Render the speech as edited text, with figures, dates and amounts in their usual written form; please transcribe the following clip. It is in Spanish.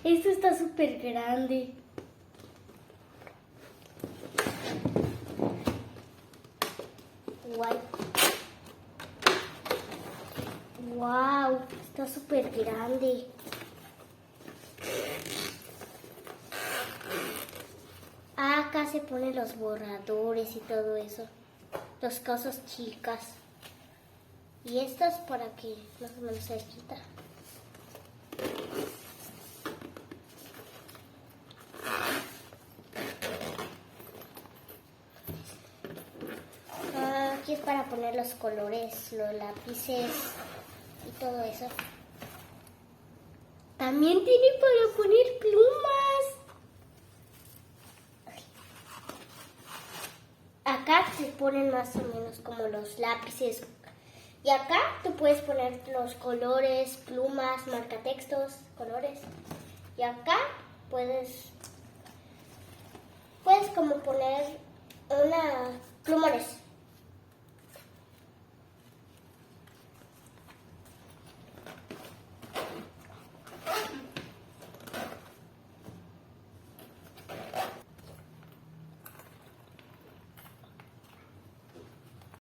Esto está súper grande. Guay. Wow, está súper grande. Acá se ponen los borradores y todo eso. Las cosas chicas. Y esto es para que más o menos se quita. Aquí es para poner los colores, los lápices y todo eso. También tiene para poner plumas. Acá se ponen más o menos como los lápices. Y acá tú puedes poner los colores, plumas, marcatextos, colores. Y acá puedes como poner plumones.